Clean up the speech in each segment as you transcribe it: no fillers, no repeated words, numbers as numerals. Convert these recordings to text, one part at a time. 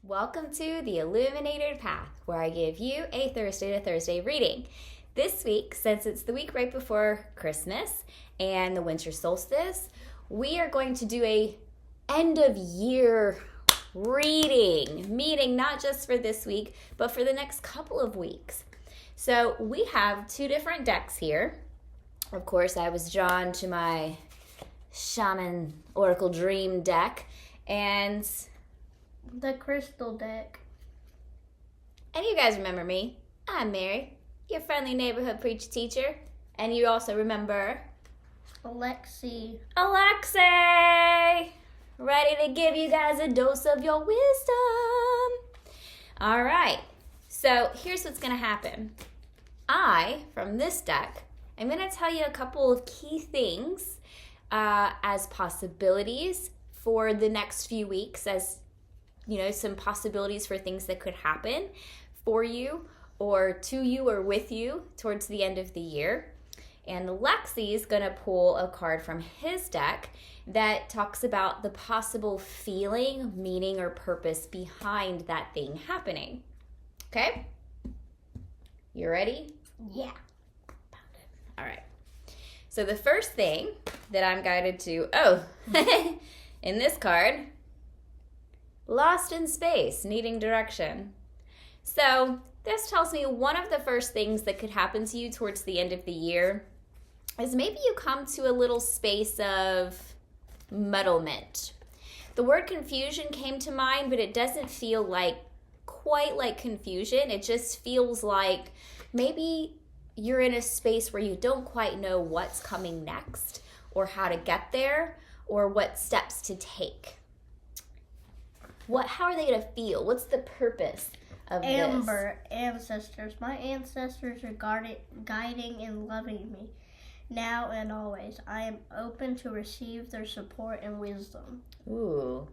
Welcome to the Illuminated Path, where I give you a Thursday to Thursday reading. This week, since it's the week right before Christmas and the winter solstice, we are going to do a end of year reading, meaning not just for this week, but for the next couple of weeks. So we have two different decks here. Of course, I was drawn to my Shaman Oracle Dream deck, and the crystal deck. And you guys remember me. I'm Mary, your friendly neighborhood preacher teacher. And you also remember Alexei, ready to give you guys a dose of your wisdom. All right, so here's what's going to happen. From this deck, I'm going to tell you a couple of key things as possibilities for the next few weeks, as some possibilities for things that could happen for you or to you or with you towards the end of the year. And Lexi is going to pull a card from his deck that talks about the possible feeling, meaning, or purpose behind that thing happening. Okay? You ready? Yeah. All right. So the first thing that I'm guided to, in this card, lost in space, needing direction. So this tells me one of the first things that could happen to you towards the end of the year is maybe you come to a little space of muddlement. The word confusion came to mind, but it doesn't feel quite like confusion. It just feels like maybe you're in a space where you don't quite know what's coming next or how to get there or what steps to take. How are they going to feel? What's the purpose of Amber, ancestors. My ancestors are guiding and loving me now and always. I am open to receive their support and wisdom. Ooh.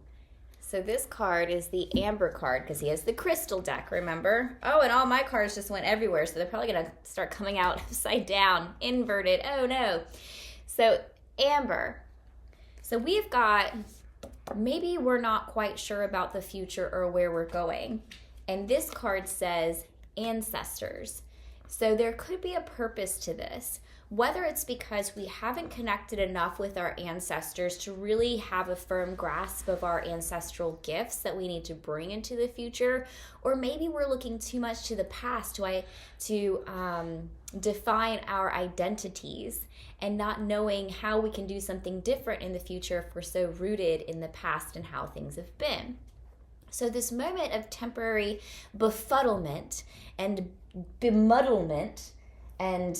So this card is the Amber card because he has the crystal deck, remember? Oh, and all my cards just went everywhere, so they're probably going to start coming out upside down, inverted. Oh, no. So Amber. So we've got... maybe we're not quite sure about the future or where we're going. And this card says ancestors. So there could be a purpose to this, whether it's because we haven't connected enough with our ancestors to really have a firm grasp of our ancestral gifts that we need to bring into the future, or maybe we're looking too much to the past to define our identities and not knowing how we can do something different in the future if we're so rooted in the past and how things have been. So this moment of temporary befuddlement and bemuddlement and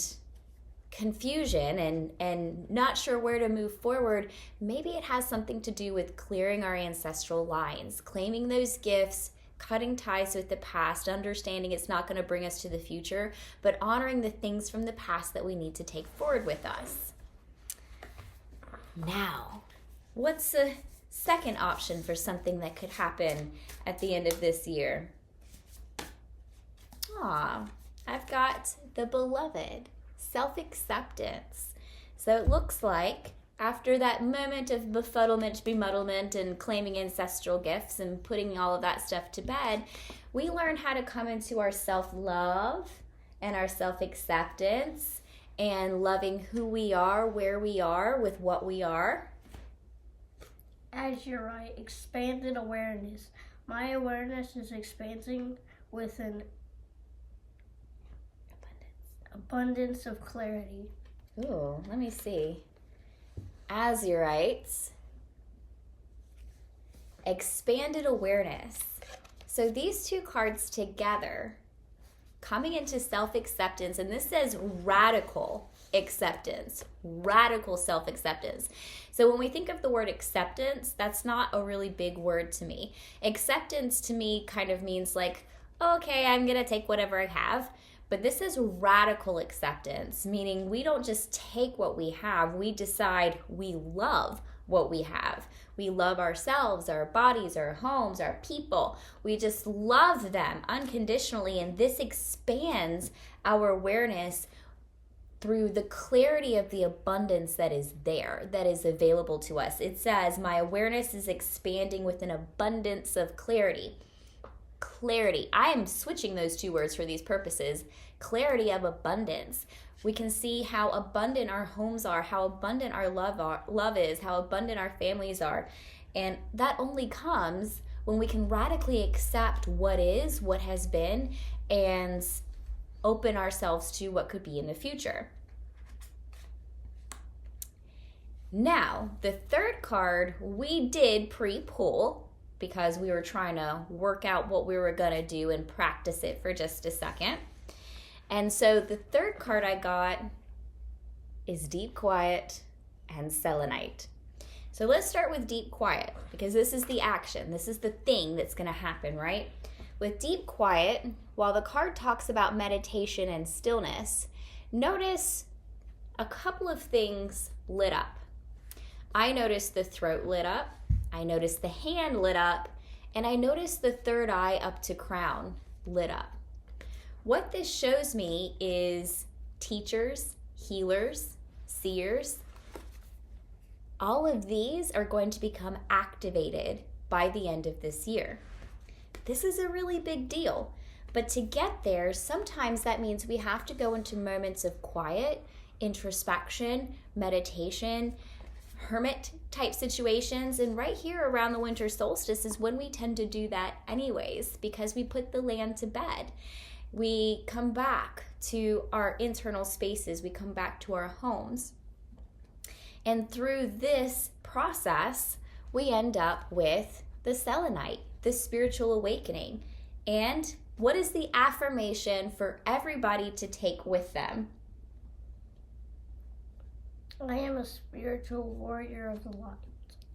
confusion and not sure where to move forward, maybe it has something to do with clearing our ancestral lines, claiming those gifts, cutting ties with the past, understanding it's not going to bring us to the future, but honoring the things from the past that we need to take forward with us. Now, what's the second option for something that could happen at the end of this year? I've got the Beloved, self-acceptance. So it looks like after that moment of befuddlement, bemuddlement, and claiming ancestral gifts and putting all of that stuff to bed, we learn how to come into our self-love and our self-acceptance and loving who we are, where we are, with what we are. As you're right, expanded awareness. My awareness is expanding with an abundance of clarity. Ooh, let me see. Azurites, expanded awareness. So these two cards together, coming into self-acceptance, and this says radical acceptance, radical self-acceptance. So when we think of the word acceptance, that's not a really big word to me. Acceptance to me kind of means okay, I'm going to take whatever I have. But this is radical acceptance, meaning we don't just take what we have, we decide we love what we have. We love ourselves, our bodies, our homes, our people. We just love them unconditionally, and this expands our awareness through the clarity of the abundance that is there, that is available to us. It says, my awareness is expanding with an abundance of clarity. clarity. I am switching those two words for these purposes. Clarity of abundance. We can see how abundant our homes are, how abundant our love is, how abundant our families are. And that only comes when we can radically accept what is, what has been, and open ourselves to what could be in the future. Now, the third card we did pre-pull because we were trying to work out what we were going to do and practice it for just a second. And so the third card I got is Deep Quiet and Selenite. So let's start with Deep Quiet because this is the action. This is the thing that's going to happen, right? With Deep Quiet, while the card talks about meditation and stillness, notice a couple of things lit up. I noticed the throat lit up, I noticed the hand lit up, and I noticed the third eye up to crown lit up. What this shows me is teachers, healers, seers, all of these are going to become activated by the end of this year. This is a really big deal, but to get there, sometimes that means we have to go into moments of quiet, introspection, meditation, hermit type situations, and right here around the winter solstice is when we tend to do that anyways because we put the land to bed. We come back to our internal spaces, we come back to our homes. And through this process, we end up with the selenite, the spiritual awakening. And what is the affirmation for everybody to take with them? I am a spiritual warrior of the light.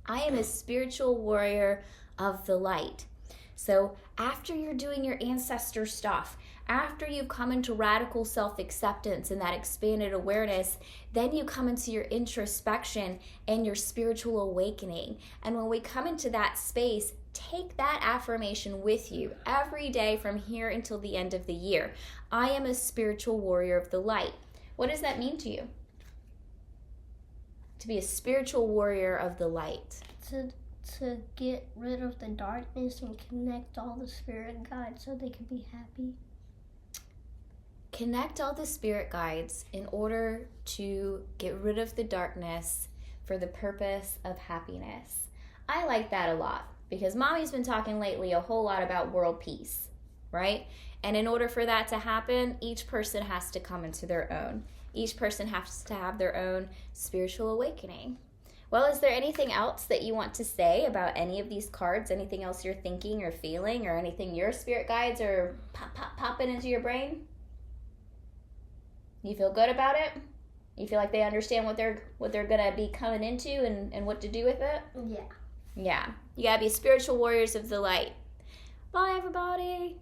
I am a spiritual warrior of the light. So after you're doing your ancestor stuff, after you've come into radical self-acceptance and that expanded awareness, then you come into your introspection and your spiritual awakening. And when we come into that space, take that affirmation with you every day from here until the end of the year. I am a spiritual warrior of the light. What does that mean to you? To be a spiritual warrior of the light. To get rid of the darkness and connect all the spirit guides so they can be happy. Connect all the spirit guides in order to get rid of the darkness for the purpose of happiness. I like that a lot because Mommy's been talking lately a whole lot about world peace, right? And in order for that to happen, each person has to come into their own. Each person has to have their own spiritual awakening. Well, is there anything else that you want to say about any of these cards? Anything else you're thinking or feeling, or anything your spirit guides are popping into your brain? You feel good about it? You feel like they understand what they're gonna be coming into and what to do with it? Yeah. Yeah. You gotta be spiritual warriors of the light. Bye, everybody.